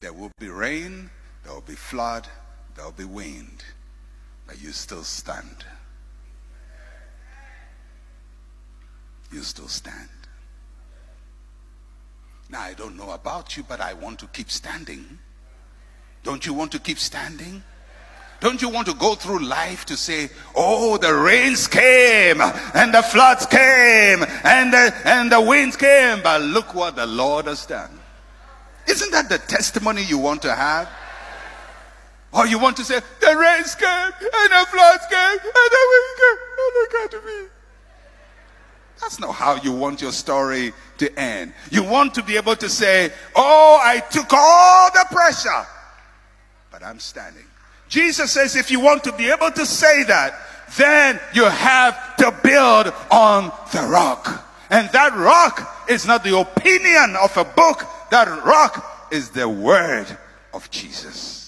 There will be rain, there will be flood, there will be wind, but you still stand. You still stand. Now, I don't know about you, but I want to keep standing. Don't you want to keep standing? Don't you want to go through life to say, oh, the rains came and the floods came and the winds came, but look what the Lord has done. Isn't that the testimony you want to have? Or you want to say, the rains came and the floods came and the winds came. Oh, look at me. That's not how you want your story to end. You want to be able to say, oh, I took all the pressure, but I'm standing. Jesus says if you want to be able to say that, then you have to build on the rock. And that rock is not the opinion of a book. That rock is the word of Jesus.